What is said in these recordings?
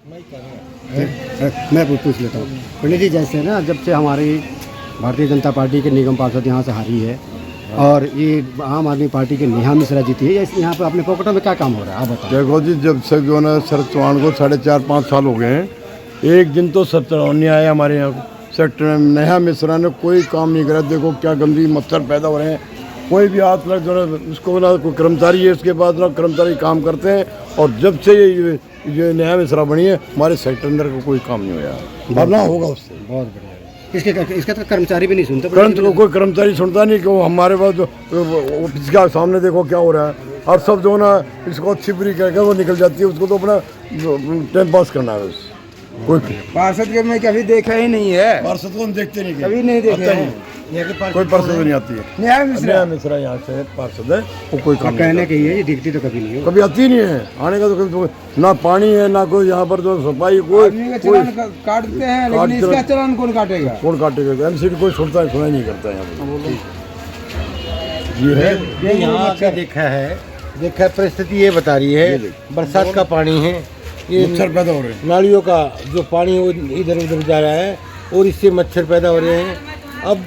मैं पूछ लेता हूँ पंडित जी, जैसे ना जब से हमारी भारतीय जनता पार्टी के निगम पार्षद यहाँ से हारी है और ये आम आदमी पार्टी के नेहा मिश्रा जीती है, यहाँ पे अपने पॉकेटों में क्या काम हो रहा है आप बताओ। देखो जी, जब से जो है ना शरद चौहान को 4.5-5 साल हो गए हैं, एक दिन तो शरद चौहान नहीं आया हमारे यहाँ सेक्टर में। नेहा मिश्रा ने कोई काम नहीं करा। देखो क्या गंदी मच्छर पैदा हो रहे हैं, कोई भी हाथ लग जो है उसको ना कोई कर्मचारी है, उसके बाद ना कर्मचारी काम करते हैं। और जब से ये नेहा मिश्रा बनी है, हमारे सेक्टर अंदर का कोई काम नहीं हुआ और ना होगा उससे। बहुत बढ़िया। इसका तो कर्मचारी भी नहीं सुनते, कोई कर्मचारी सुनता नहीं कि वो हमारे पास ऑफिस के सामने देखो क्या हो रहा है। और सब जो ना इसको अच्छी बुरी कह वो निकल जाती है, उसको तो अपना टाइम पास करना है बस। कोई पार्षद के मैं कभी देखा ही नहीं है। पार्षद को हम देखते नहीं, कभी नहीं देखे हैं। कोई पार्षद नहीं आती है। नेहा मिश्रा यहाँ से पार्षद है, वो कोई काम कहने के ये दिखती तो कभी नहीं हो, कभी आती नहीं है। आने का तो कभी तो ना पानी है ना कोई यहाँ पर जो सफाई कोई काटते हैं, लेकिन इसका चालान कौन काटेगा? कौन काटेगा? एमसीडी कोई सुनता है, सुना नहीं करता है यहाँ पर। ये है यहाँ का देखा परिस्थिति ये बता रही है, बरसात का पानी है, ये मच्छर पैदा हो रहे हैं, नालियों का जो पानी वो इधर उधर जा रहा है और इससे मच्छर पैदा हो रहे हैं। अब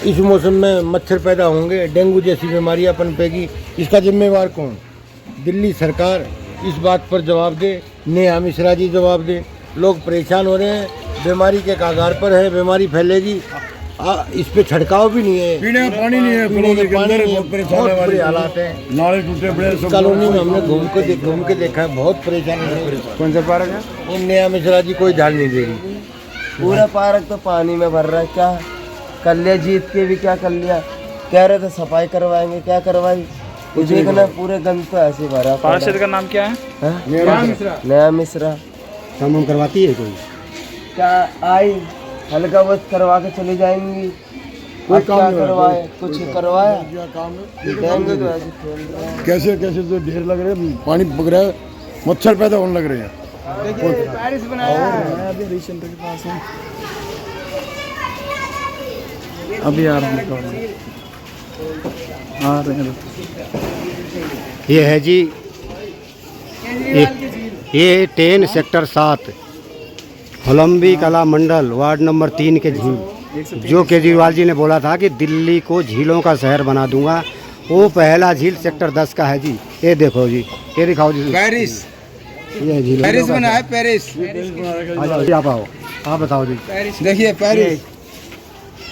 इस मौसम में मच्छर पैदा होंगे, डेंगू जैसी बीमारियां पनपेगी। इसका जिम्मेवार कौन? दिल्ली सरकार इस बात पर जवाब दे, नेहा मिश्रा जी जवाब दे। लोग परेशान हो रहे हैं, बीमारी के कागार पर है, बीमारी फैलेगी। इस पे छिड़काव भी नहीं है, पीने का पानी नहीं है, पीने के पानी नहीं है, बहुत बुरे हालात है। नाले टूटे पड़े कॉलोनी में हमने घूम के देखा है, बहुत परेशानी है। कौन सा पार्क है? और नेहा मिश्रा जी कोई ध्यान नहीं दे रही। पूरा पार्क तो पानी में भर रहा है। क्या कर लिया? जीत के भी क्या कर लिया? कह रहे थे सफाई करवाएंगे, क्या करवाई? देखना पूरे गंद तो ऐसे भरा। पार्षद का नाम क्या है? नेहा मिश्रा। काम करवाती है कोई? क्या आई हल्का बहुत करवा के चली जाएंगी। कोई काम क्या नहीं करवाए? कुछ करवाया? देंगे तो ऐसे खेल रहे हैं। कैसे कैसे तो ढेर लग रहे हैं, पानी बग रहा है, मच्छर पैदा होने लग रहे हैं। पेरिस बनाया है अभी हरीश चंद्र के पास है। अभी आ रहा हूँ, आ रहे हैं। ये है जी, ये 10 सेक्टर 7 होलंबी कला मंडल वार्ड नंबर 3 के झील, जो केजरीवाल जी ने बोला था कि दिल्ली को झीलों का शहर बना दूंगा, वो पहला झील सेक्टर 10 का है जी। ये देखो जी, ये दिखाओ जी, पेरिस। ये झील पेरिस बना है, पेरिस। आ जाओ जी, आप आओ, आप बताओ जी। देखिए पेरिस।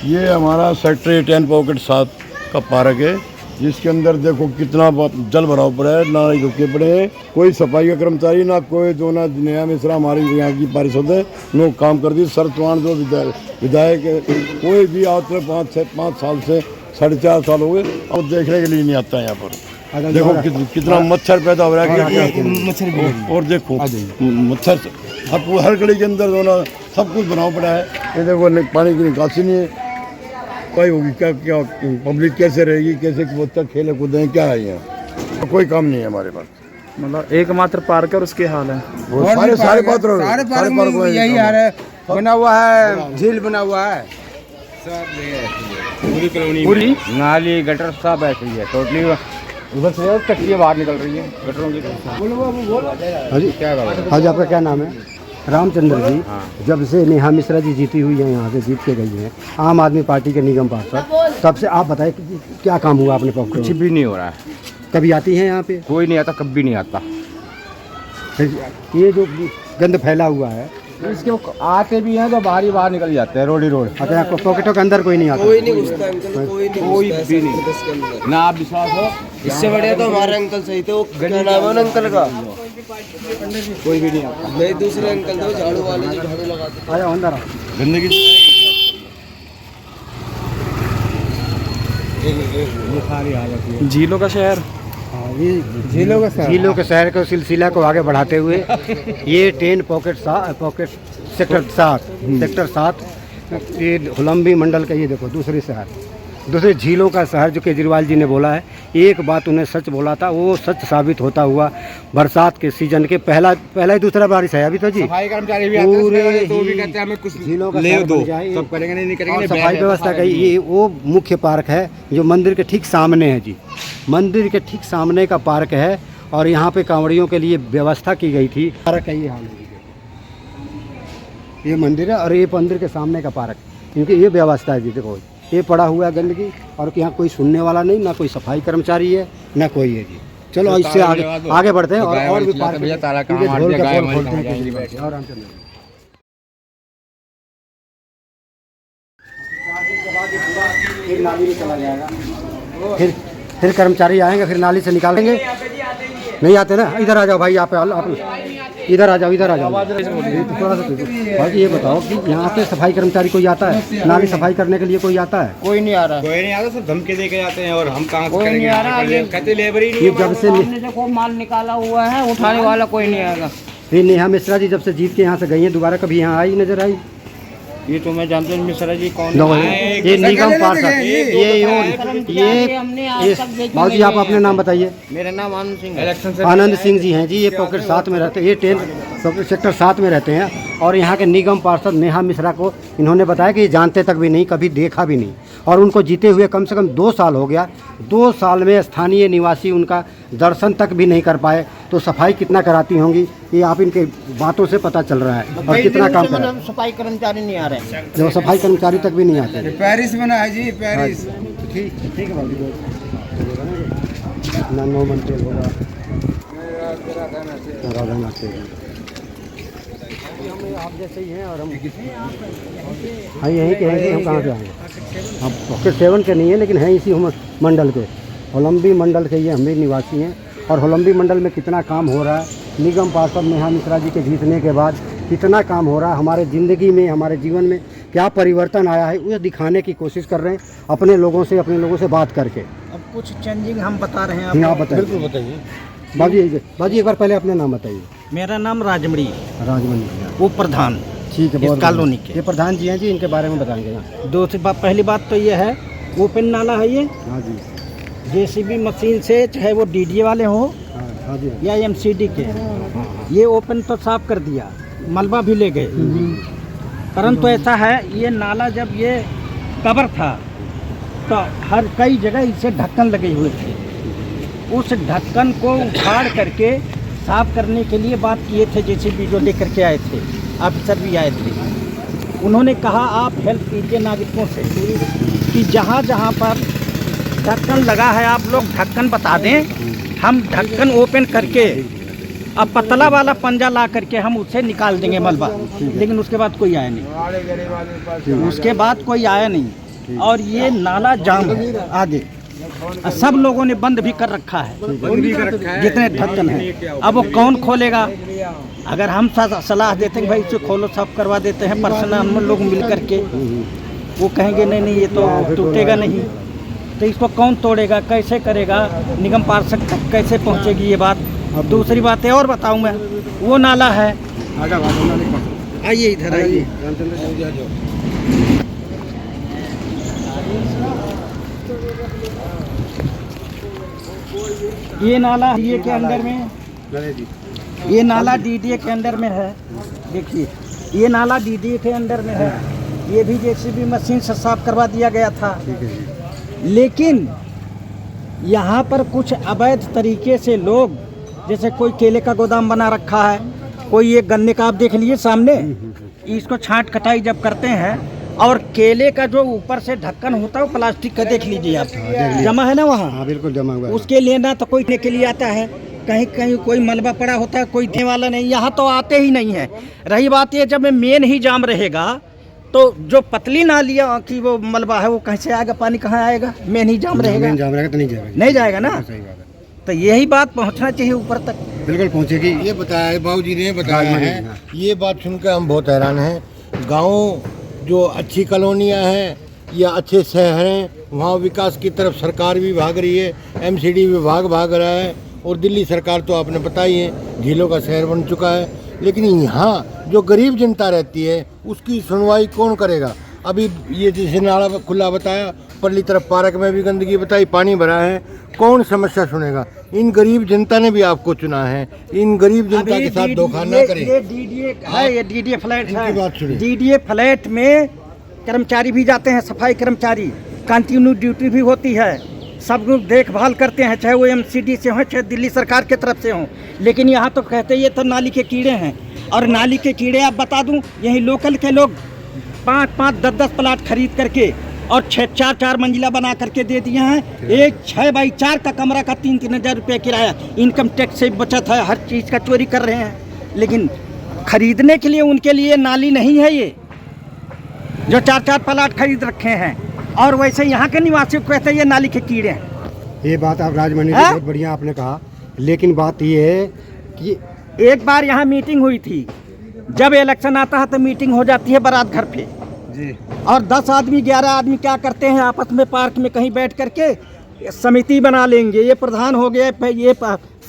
ये हमारा सेक्टर 10 पॉकेट 7 का पार्क है, जिसके अंदर देखो कितना जल भराव पड़ा है, नाले रुके पड़े हैं। कोई सफाई का कर्मचारी ना कोई जो ना। नेहा मिश्रा हमारी यहाँ की पार्षद है, नो काम कर दी। शरद चौहान जो विधायक है, कोई भी आज से 5 साल से 4.5 साल हो गए, अब देखने के लिए नहीं आता है यहाँ पर। देखो कितना मच्छर पैदा हो रहा है, मच्छर। और देखो मच्छर हर गली के अंदर जो ना सब कुछ बनाव पड़ा है। ये देखो पानी की निकासी नहीं है, कोई होगी क्या? क्या पब्लिक कैसे रहेगी? कैसे बच्चा खेले कूदें? क्या है यहाँ? कोई काम नहीं है हमारे पास। मतलब एकमात्र पार्क है और उसके हाल है। सारे पार्क में यही हाल है। बना हुआ है, झील बना हुआ है, पूरी नाली गटर सब ऐसी है टोटली। उधर से टट्टियाँ बाहर निकल रही है गटरों की। हाँ जी, हाँ जी, आपका क्या नाम है? रामचंद्र जी। जब से नेहा मिश्रा जी जीती हुई है, यहाँ से जीत के गई हैं आम आदमी पार्टी के निगम पार्षद, तब से आप बताएं कि क्या काम हुआ अपने पॉकेट में? कुछ भी नहीं हो रहा है। कभी आती हैं यहाँ पे? कोई नहीं आता, कभी नहीं आता। ये जो गंद फैला हुआ है, इसके आते भी हैं तो बाहर निकल जाते हैं, रोड ही रोड। अच्छा, आपको पॉकेटों के अंदर कोई नहीं आता? कोई नहीं घुसता अंकल, कोई भी नहीं। ना आप विश्वास हो, इससे बढ़िया तो हमारे अंकल सही थे। वो क्या नाम है उन अंकल का? कोई भी नहीं आता। नहीं, दूसरे अंकल थे झाड़ू वाले जो झाड़ू लगाते। आ जाओ अंदर आओ। गंदगी झीलों का शहर। झीलों के शहर के सिलसिला को आगे बढ़ाते हुए ये 10 पॉकेट सेक्टर 7 ये होलंबी मंडल का, ये देखो दूसरे झीलों का शहर जो केजरीवाल जी ने बोला है, एक बात उन्हें सच बोला था, वो सच साबित होता हुआ बरसात के सीजन के पहला ही दूसरा बारिश है अभी तो जी। सफाई कर्मचारी भी आते हैं तो भी कहते हैं हमें कुछ झीलों का ले दो, सब सब करेंगे नहीं करेंगे। सफाई व्यवस्था का ये वो मुख्य पार्क है जो मंदिर के ठीक सामने है जी। मंदिर के ठीक सामने का पार्क है और यहाँ पे कांवड़ियों के लिए व्यवस्था की गई थी। पार्क का ये हाल है। ये मंदिर है और ये मंदिर के सामने का पार्क, क्योंकि ये व्यवस्था है जी। देखो ये पड़ा हुआ है गंदगी, और यहाँ कोई सुनने वाला नहीं, ना कोई सफाई कर्मचारी है, ना कोई है जी। चलो इससे आगे बढ़ते हैं और भी पार्क भैया ताला क्योंकि कहाँ मार ढोल दिया, का गाय पोल मारी खोलते हैं कहाँ किसी जाएगी बात से। और हम चलेंगे एक नाली में चला जाएगा, फिर कर्मचारी आएंगे, फिर नाली से निकालेंगे। नहीं आते ना, इधर आ जाओ भाई, आप इधर आ जाओ, इधर आ जाओ। थोड़ा सा भाई ये बताओ कि यहाँ पे सफाई कर्मचारी कोई आता है, नाली सफाई करने के लिए कोई आता है? कोई नहीं आ रहा, कोई नहीं आता, सब धमकी दे के जाते हैं और हम कहाँ से कोई नहीं आ रहा। करेंगे, कहते लेबर ही नहीं ये है। जब से हमने देखो माल निकाला हुआ है, उठाने वाला कोई नहीं आएगा। ये नेहा मिश्रा जी जब से जीत के यहाँ से गई हैं, दोबारा कभी यहाँ आई नजर आई? ये तो मैं जानते हूँ मिश्रा जी कौन नो, है। ये निगम पार्षद, भाव जी आप अपने नाम बताइए। मेरा नाम आनंद सिंह है। इलेक्शन से आनंद सिंह जी हैं जी, ये पॉकेट 7 में रहते हैं, ये 10 पॉकेट सेक्टर 7 में रहते हैं। और यहाँ के निगम पार्षद नेहा मिश्रा को इन्होंने बताया कि ये जानते तक भी नहीं, कभी देखा भी नहीं, और उनको जीते हुए कम से कम 2 साल हो गया। 2 साल में स्थानीय निवासी उनका दर्शन तक भी नहीं कर पाए, तो सफाई कितना कराती होंगी ये आप इनके बातों से पता चल रहा है। और कितना काम कर रहा है, सफाई कर्मचारी नहीं आ रहे, जो सफाई कर्मचारी तक भी नहीं आते। पेरिस बना है जी, पेरिस। ठीक है भाई, ना 9 मंत्री होगा राधानाथ से आप जैसे ही हैं, और हम हाँ यहीं के हैं कि हम कहाँ से आए। हम पॉकेट 7 के नहीं है, लेकिन हैं इसी मंडल के, होलंबी मंडल के ये हम भी निवासी हैं। और होलंबी मंडल में कितना काम हो रहा है, निगम पार्षद नेहा मिश्रा जी के जीतने के बाद कितना काम हो रहा है, हमारे ज़िंदगी में, हमारे जीवन में क्या परिवर्तन आया है, उसे दिखाने की कोशिश कर रहे हैं अपने लोगों से बात करके। अब कुछ चेंजिंग हम बता रहे हैं आप बताइए। बिल्कुल बताइए। बाजी एक बार पहले अपना नाम बताइए। मेरा नाम राजमणी, राजमणि, वो प्रधान ठीक है, इस बहुत कॉलोनी बढ़िया। के। ये प्रधान जी हैं जी, इनके बारे में बताएंगे ना। पहली बात तो ये है, ओपन नाला है ये, हाँ जी, जेसीबी मशीन से, चाहे वो डीडीए वाले हों हाँ जी, या एमसीडी के, ये ओपन तो साफ कर दिया, मलबा भी ले गए। परंतु ऐसा है, ये नाला जब ये कवर था तो हर कई जगह इसे ढक्कन लगे हुए थे। उस ढक्कन को उखाड़ करके साफ करने के लिए बात किए थे, जेसीबी जो लेकर के आए थे, ऑफिसर भी आए थे। उन्होंने कहा आप हेल्प कीजिए नागरिकों से कि जहाँ जहाँ पर ढक्कन लगा है आप लोग ढक्कन बता दें, हम ढक्कन ओपन करके अब पतला वाला पंजा ला करके हम उसे निकाल देंगे मलबा। लेकिन उसके बाद कोई आया नहीं, उसके बाद कोई आया नहीं। और ये नाला जाम है आगे, सब लोगों ने बंद भी कर रखा है, जितने ढक्कन हैं। अब वो कौन खोलेगा? अगर हम सलाह देते हैं भाई इसे खोलो, साफ करवा देते हैं पर्सनल हम लोग मिल करके, वो कहेंगे नहीं नहीं ये तो टूटेगा नहीं, तो इसको कौन तोड़ेगा, कैसे करेगा, निगम पार्षद तक कैसे पहुंचेगी ये बात। दूसरी बात है और बताऊं मैं, वो नाला है, आइए इधर आइए, ये नाला डीडीए के अंदर में, ये नाला डीडीए के अंदर में है। देखिए ये नाला डीडीए के अंदर में है, ये भी जेसीबी मशीन से साफ करवा दिया गया था। लेकिन यहाँ पर कुछ अवैध तरीके से लोग, जैसे कोई केले का गोदाम बना रखा है, कोई ये गन्ने का आप देख लीजिए सामने, इसको छांट कटाई जब करते हैं, और केले का जो ऊपर से ढक्कन होता है वो प्लास्टिक का देख लीजिए आप, जमा है ना वहाँ। हाँ बिल्कुल जमा हुआ है। उसके लिए ना तो कोई के लिए आता है, कहीं कहीं कोई मलबा पड़ा होता है, कोई देने वाला नहीं, यहाँ तो आते ही नहीं है। रही बात ये, जब मेन ही जाम रहेगा तो जो पतली नालियाँ की वो मलबा है वो कैसे आएगा, पानी कहाँ आएगा? मेन ही जाम रहेगा, मेन जाम रहेगा तो नहीं जाएगा, नहीं जाएगा ना। सही बात है, तो यही बात पहुँचना चाहिए ऊपर तक, बिल्कुल पहुँचेगी। ये बताया है, बाबू जी ने बताया है, ये बात सुनकर हम बहुत हैरान हैं। गाँव जो अच्छी कॉलोनियाँ हैं या अच्छे शहर हैं, वहाँ विकास की तरफ सरकार भी भाग रही है, एमसीडी विभाग भाग रहा है, और दिल्ली सरकार तो आपने पता ही है झीलों का शहर बन चुका है। लेकिन यहाँ जो गरीब जनता रहती है उसकी सुनवाई कौन करेगा? अभी ये जैसे नाला खुला बताया, परली तरफ पार्क में भी गंदगी बताई, पानी भरा है, कौन समस्या सुनेगा? इन गरीब जनता ने भी आपको चुना है, इन गरीब जनता के साथ धोखा ना करें। ये डीडीए है, ये डीडीए फ्लैट इनकी बात है। सुनिए। डीडीए फ्लैट में कर्मचारी भी जाते हैं, सफाई कर्मचारी, कंटिन्यू ड्यूटी भी होती है, सब लोग देखभाल करते हैं, चाहे वो एमसीडी से हों चाहे दिल्ली सरकार की तरफ से हों। लेकिन यहाँ तो कहते ये तो नाली के कीड़े हैं, और नाली के कीड़े आप बता दूं, यही लोकल के लोग 5-5, 10-10 प्लाट खरीद करके और 6-4 मंजिला बना करके दे दिए हैं। एक 6x4 का कमरा का 3-3 हज़ार रुपये किराया, इनकम टैक्स से बचत है, हर चीज़ का चोरी कर रहे हैं। लेकिन खरीदने के लिए उनके लिए नाली नहीं है ये, जो 4-4 प्लाट खरीद रखे हैं। और वैसे यहाँ के निवासियों को कहते हैं ये नाली के कीड़े हैं। ये बात आप राजमणि जी बहुत बढ़िया आपने कहा, लेकिन बात ये है कि एक बार यहाँ मीटिंग हुई थी, जब इलेक्शन आता है तो मीटिंग हो जाती है बारात घर पे जी, और 10 आदमी 11 आदमी क्या करते हैं, आपस में पार्क में कहीं बैठ करके समिति बना लेंगे, ये प्रधान हो गया, ये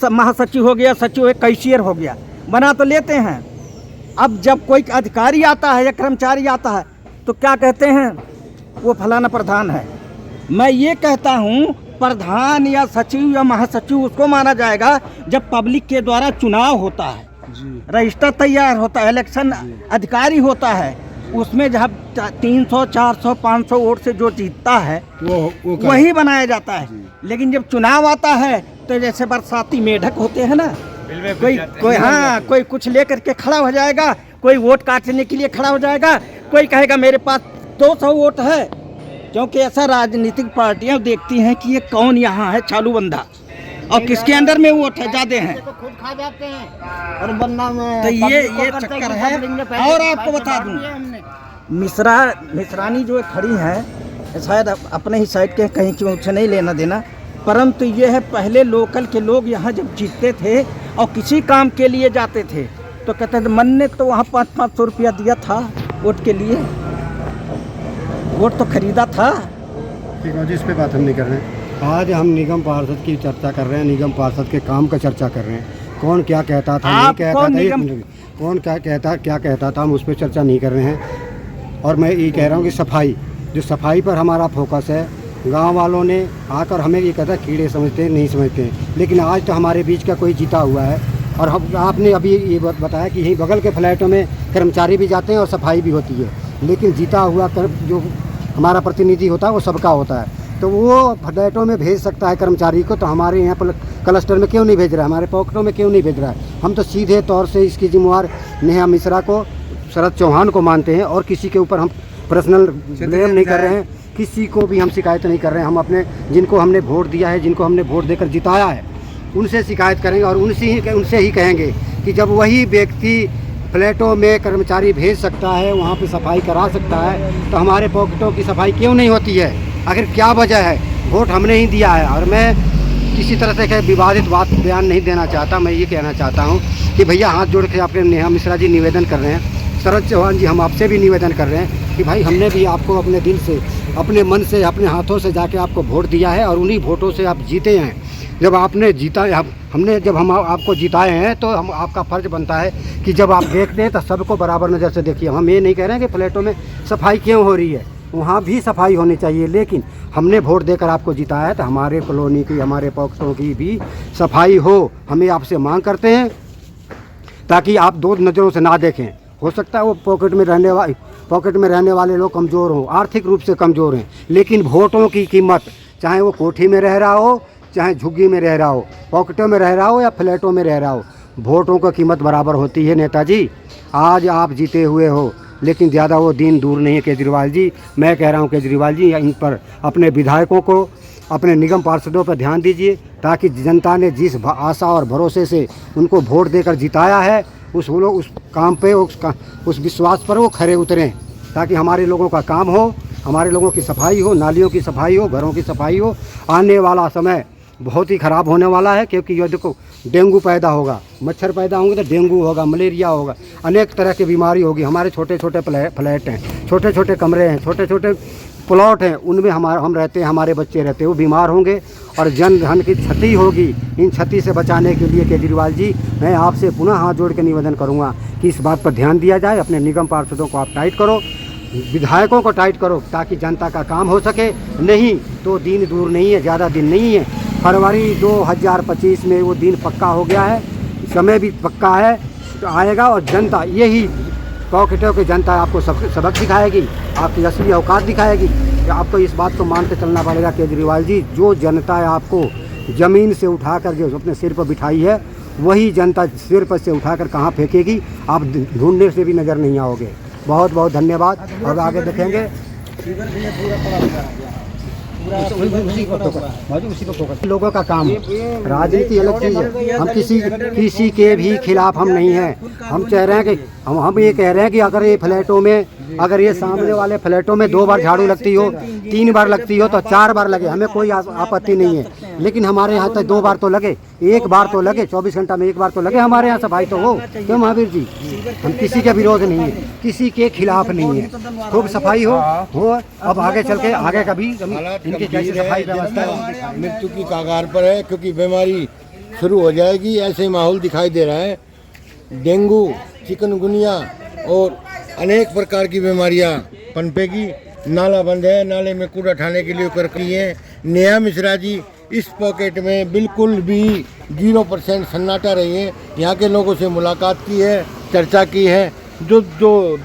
महासचिव हो गया, सचिव है, कैशियर हो गया, बना तो लेते हैं। अब जब कोई अधिकारी आता है या कर्मचारी आता है तो क्या कहते हैं, वो फलाना प्रधान है। मैं ये कहता हूँ प्रधान या सचिव या महासचिव उसको माना जाएगा जब पब्लिक के द्वारा चुनाव होता है, रजिस्टर तैयार होता है, इलेक्शन अधिकारी होता है, उसमें जब 300, 400, 500 वोट से जो जीतता है वो वही बनाया जाता है। लेकिन जब चुनाव आता है तो जैसे बरसाती मेढक होते हैं ना, कोई कुछ लेकर के खड़ा हो जाएगा, कोई वोट काटने के लिए खड़ा हो जाएगा, कोई कहेगा मेरे पास 200 वोट है, क्योंकि ऐसा राजनीतिक पार्टियां देखती हैं कि ये कौन यहाँ है चालू बंदा और किसके अंदर में वोट है ज़्यादा हैं, तो खुद खा जाते हैं और बन्ना में तो ये चक्कर है। और आपको बता दूं, मिश्रानी जो खड़ी हैं, शायद अपने ही साइड के कहीं की उनसे नहीं लेना देना, परंतु ये है पहले लोकल के लोग यहाँ जब जीतते थे और किसी काम के लिए जाते थे तो कहते थे मन ने तो वहाँ 500-500 रुपया दिया था वोट के लिए, वोट तो खरीदा था। ठीक है जी, इस पे बात हम नहीं कर रहे हैं। आज हम निगम पार्षद की चर्चा कर रहे हैं, निगम पार्षद के काम का चर्चा कर रहे हैं। कौन क्या कहता था, नहीं कहता था, कौन क्या कहता था, हम उस पर चर्चा नहीं कर रहे हैं। और मैं ये कह रहा हूँ कि सफाई पर हमारा फोकस है। गांव वालों ने आकर हमें ये कहता कीड़े समझते हैं, नहीं समझते हैं, लेकिन आज तो हमारे बीच का कोई जीता हुआ है। और आपने अभी ये बताया कि यहीं बगल के फ्लैटों में कर्मचारी भी जाते हैं और सफाई भी होती है, लेकिन जीता हुआ जो हमारा प्रतिनिधि होता है वो सबका होता है, तो वो फ्लैटों में भेज सकता है कर्मचारी को, तो हमारे यहाँ पर क्लस्टर में क्यों नहीं भेज रहा है, हमारे पॉकेटों में क्यों नहीं भेज रहा है। हम तो सीधे तौर से इसकी जिम्मेवार नेहा मिश्रा को, शरद चौहान को मानते हैं, और किसी के ऊपर हम पर्सनल ब्लेम नहीं कर रहे हैं, किसी को भी हम शिकायत नहीं कर रहे हैं। हम अपने जिनको हमने वोट दिया है, जिनको हमने वोट देकर जिताया है, उनसे शिकायत करेंगे और उनसे ही कहेंगे कि जब वही व्यक्ति फ्लैटों में कर्मचारी भेज सकता है, वहाँ पे सफाई करा सकता है, तो हमारे पॉकेटों की सफाई क्यों नहीं होती है। आखिर क्या वजह है, वोट हमने ही दिया है। और मैं किसी तरह से विवादित बात बयान नहीं देना चाहता, मैं ये कहना चाहता हूँ कि भैया हाथ जोड़ के आपके नेहा मिश्रा जी निवेदन कर रहे हैं, शरद चौहान जी हम आपसे भी निवेदन कर रहे हैं कि भाई हमने भी आपको अपने दिल से, अपने मन से, अपने हाथों से जाके आपको वोट दिया है और उन्हीं वोटों से आप जीते हैं। जब आपने जीता, जब हम आपको जिताए हैं तो हम आपका फ़र्ज़ बनता है कि जब आप देखते हैं तो सबको बराबर नज़र से देखिए। हम ये नहीं कह रहे हैं कि फ्लैटों में सफाई क्यों हो रही है, वहाँ भी सफाई होनी चाहिए, लेकिन हमने वोट देकर आपको जिताया है तो हमारे कॉलोनी की, हमारे पॉकेटों की भी सफाई हो। हमें आपसे मांग करते हैं ताकि आप दो नज़रों से ना देखें। हो सकता है वो पॉकेट में रहने वाले लोग कमज़ोर हों, आर्थिक रूप से कमज़ोर हैं, लेकिन वोटों की कीमत, चाहे वो कोठी में रह रहा हो, चाहे झुग्गी में रह रहा हो, पॉकेटों में रह रहा हो या फ्लैटों में रह रहा हो, वोटों की कीमत बराबर होती है। नेताजी आज आप जीते हुए हो, लेकिन ज़्यादा वो दिन दूर नहीं है केजरीवाल जी। मैं कह रहा हूँ केजरीवाल जी, इन पर अपने विधायकों को, अपने निगम पार्षदों पर ध्यान दीजिए, ताकि जनता ने जिस आशा और भरोसे से उनको वोट देकर जिताया है, उस काम पे, उस विश्वास पर वो खरे उतरें, ताकि हमारे लोगों का काम हो, हमारे लोगों की सफाई हो, नालियों की सफाई हो, घरों की सफाई हो। आने वाला समय बहुत ही ख़राब होने वाला है, क्योंकि ये देखो डेंगू पैदा होगा, मच्छर पैदा होंगे तो डेंगू होगा, मलेरिया होगा, अनेक तरह की बीमारी होगी। हमारे छोटे छोटे फ्लैट हैं, छोटे छोटे कमरे हैं, छोटे छोटे प्लॉट हैं, उनमें हम रहते हैं, हमारे बच्चे रहते हैं, वो बीमार होंगे और जन धन की क्षति होगी। इन क्षति से बचाने के लिए केजरीवाल जी, मैं आपसे पुनः हाथ जोड़ के निवेदन करूँगा कि इस बात पर ध्यान दिया जाए। अपने निगम पार्षदों को आप टाइट करो, विधायकों को टाइट करो, ताकि जनता का काम हो सके। नहीं तो दिन दूर नहीं है, ज़्यादा दिन नहीं है, फरवरी 2025 में वो दिन पक्का हो गया है, समय भी पक्का है, तो आएगा और जनता, यही पॉकेटों की जनता आपको सबक सिखाएगी, आपकी असली औकात दिखाएगी। आपको इस बात को मान के चलना पड़ेगा केजरीवाल जी, जो जनता आपको ज़मीन से उठाकर जो अपने सिर पर बिठाई है, वही जनता सिर पर से उठाकर कहाँ फेंकेगी, आप ढूंढने से भी नज़र नहीं आओगे। बहुत बहुत धन्यवाद। अब आगे देखेंगे। लोगों का काम है, राजनीति अलग चीज़ है। हम किसी के भी खिलाफ हम नहीं हैं। हम कह रहे हैं कि हम ये कह रहे हैं कि अगर ये फ्लैटों में, अगर ये सामने वाले फ्लैटों में 2 बार झाड़ू लगती हो, 3 बार लगती हो तो 4 बार लगे, हमें कोई आपत्ति नहीं है। लेकिन हमारे यहाँ तक 2 बार तो लगे, 1 बार तो लगे, 24 घंटा में 1 बार तो लगे हमारे यहाँ सफाई तो हो। क्यों महावीर जी, हम किसी का विरोध नहीं है, किसी के खिलाफ नहीं है। खूब सफाई हो। अब आगे चल के आगे कभी इनकी कैसी सफाई व्यवस्था है। मृत्यु की कगार पर है, क्योंकि बीमारी शुरू हो जाएगी। ऐसे माहौल दिखाई दे रहा है। डेंगू, चिकनगुनिया और अनेक प्रकार की बीमारियां पनपेगी। नाला बंद है, नाले में कूड़ा उठाने के लिए कर रही है। नेहा मिश्रा जी इस पॉकेट में बिल्कुल भी 0% सन्नाटा रही है। यहाँ के लोगों से मुलाकात की है, चर्चा की है। जो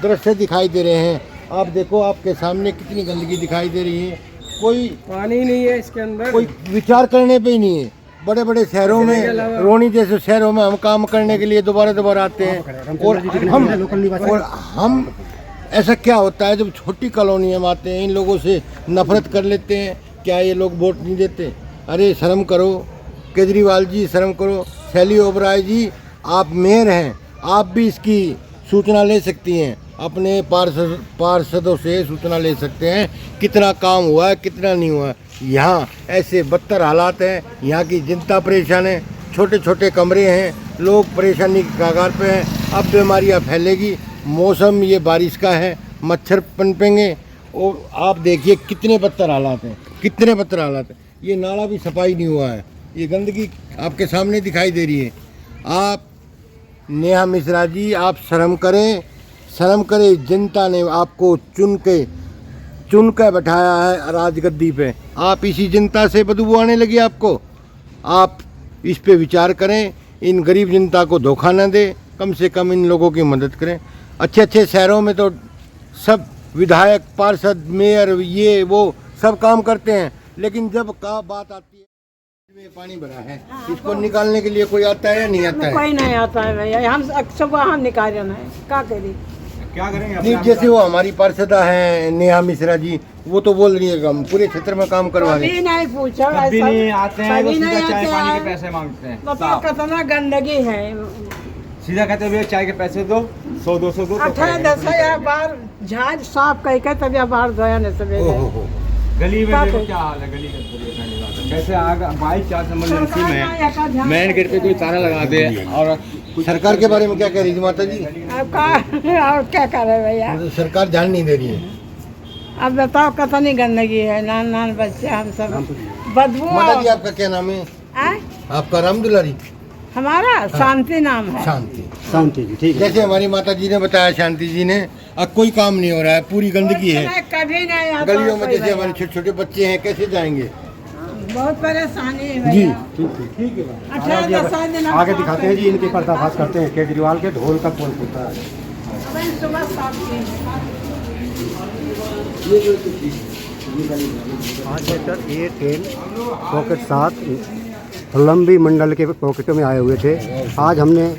दृश्य दिखाई दे रहे हैं, आप देखो, आपके सामने कितनी गंदगी दिखाई दे रही है। कोई पानी नहीं है इसके अंदर, कोई विचार करने पे ही नहीं है। बड़े बड़े शहरों में, रोनी जैसे शहरों में हम काम करने के लिए दोबारा आते हैं। और हम ऐसा क्या होता है जब छोटी कॉलोनी में आते हैं, इन लोगों से नफरत कर लेते हैं। क्या ये लोग वोट नहीं देते? अरे शर्म करो केजरीवाल जी, शर्म करो। शैली ओबराय जी, आप मेयर हैं, आप भी इसकी सूचना ले सकती हैं। अपने पार्षदों से सूचना ले सकते हैं कितना काम हुआ है, कितना नहीं हुआ है। यहाँ ऐसे बदतर हालात हैं, यहाँ की जनता परेशान है। छोटे छोटे कमरे हैं, लोग परेशानी की कगार पे हैं। अब बीमारियाँ फैलेगी। मौसम ये बारिश का है, मच्छर पनपेंगे। और आप देखिए कितने बदतर हालात हैं, कितने बदतर हालात हैं। ये नाला भी सफाई नहीं हुआ है, ये गंदगी आपके सामने दिखाई दे रही है। आप नेहा मिश्रा जी, आप शर्म करें, शर्म करें। जनता ने आपको चुन के बैठाया है राजगद्दी पे। आप इसी जनता से बदबू आने लगी आपको। आप इस पे विचार करें, इन गरीब जनता को धोखा न दे, कम से कम इन लोगों की मदद करें। अच्छे अच्छे शहरों में तो सब विधायक, पार्षद, मेयर, ये वो सब काम करते हैं, लेकिन जब का बात आती है में पानी भरा है, इसको निकालने के लिए कोई आता है या नहीं आता है? कोई नहीं आता है भैया। हम सब हम निकाल रहे हैं, क्या करें? क्या करेंगे? नहीं, जैसे वो हमारी पार्षदा है नेहा मिश्रा जी, वो तो बोल रही है हम पूरे क्षेत्र में काम करवा रहे हैं। कभी नहीं पूछा, कभी नहीं आते हैं, वो सीधा चाय आते पानी हैं। के पैसे मांगते हैं। बताओ कितना गंदगी है। सीधा कहते हैं चाय के पैसे दो, 100-200 दो। 18-10 बार झाड़ साफ करके तब बाहर धोया नहीं सवेरे। गली में देखो क्या हाल है, गली का परेशानी बात है। कैसे आगे 22-4 इमरजेंसी में मेन गेट पे कोई ताला लगा दे। और सरकार के बारे में क्या कह रही थी माता जी? अब और क्या करे भैया, मतलब सरकार ध्यान नहीं दे रही है। अब बताओ कितनी गंदगी है। नान बच्चे हम सब बदबू। माता जी आपका क्या नाम है? आपका राम दुलारी? हमारा शांति नाम है। शांति जी, ठीक है। जैसे हमारी माता जी ने बताया, शांति जी ने, अब कोई काम नहीं हो रहा है, पूरी गंदगी है कभी नहीं आता गलियों में। कोई जैसे हमारे छोटे छोटे बच्चे हैं, कैसे जाएंगे? बहुत परेशानी है जी, भैया। ठीक है। 18-10 दिन आगे दिखाते हैं जी, इनके पर्दाफाश करते हैं। केजरीवाल के ढोल का पोल खुलता है। सुबह साफ किए। आज सर ये ट्रेन पॉकेट 7 लंबी मंडल के पॉकेटों में आए हुए थे। आज हमने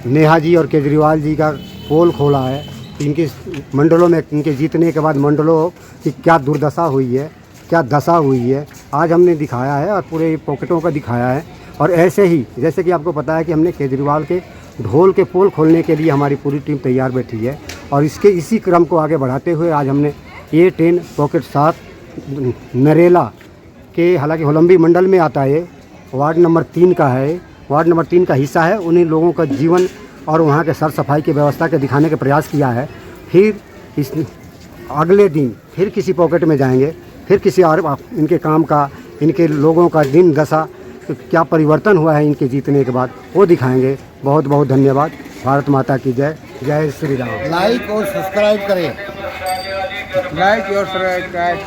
नेहा जी और केजरीवाल जी का पोल खोला है। इनके मंडलों में, इनके जीतने के बाद मंडलों की क्या दुर्दशा हुई है, क्या दशा हुई है, आज हमने दिखाया है और पूरे पॉकेटों का दिखाया है। और ऐसे ही जैसे कि आपको पता है कि हमने केजरीवाल के ढोल के पोल खोलने के लिए हमारी पूरी टीम तैयार बैठी है। और इसी क्रम को आगे बढ़ाते हुए आज हमने ये ट्रेन पॉकेट 7 नरेला के, हालांकि होलंबी मंडल में आता है, वार्ड नंबर 3 का है, वार्ड नंबर 3 का हिस्सा है। उन्हीं लोगों का जीवन और वहाँ के सर सफाई की व्यवस्था के दिखाने का प्रयास किया है। फिर इस अगले दिन फिर किसी पॉकेट में जाएंगे, फिर किसी और इनके काम का, इनके लोगों का दिन दशा क्या परिवर्तन हुआ है इनके जीतने के बाद, वो दिखाएंगे। बहुत बहुत धन्यवाद। भारत माता की जय। जय श्री राम। लाइक और सब्सक्राइब करें। लाइक और सब्सक्राइब।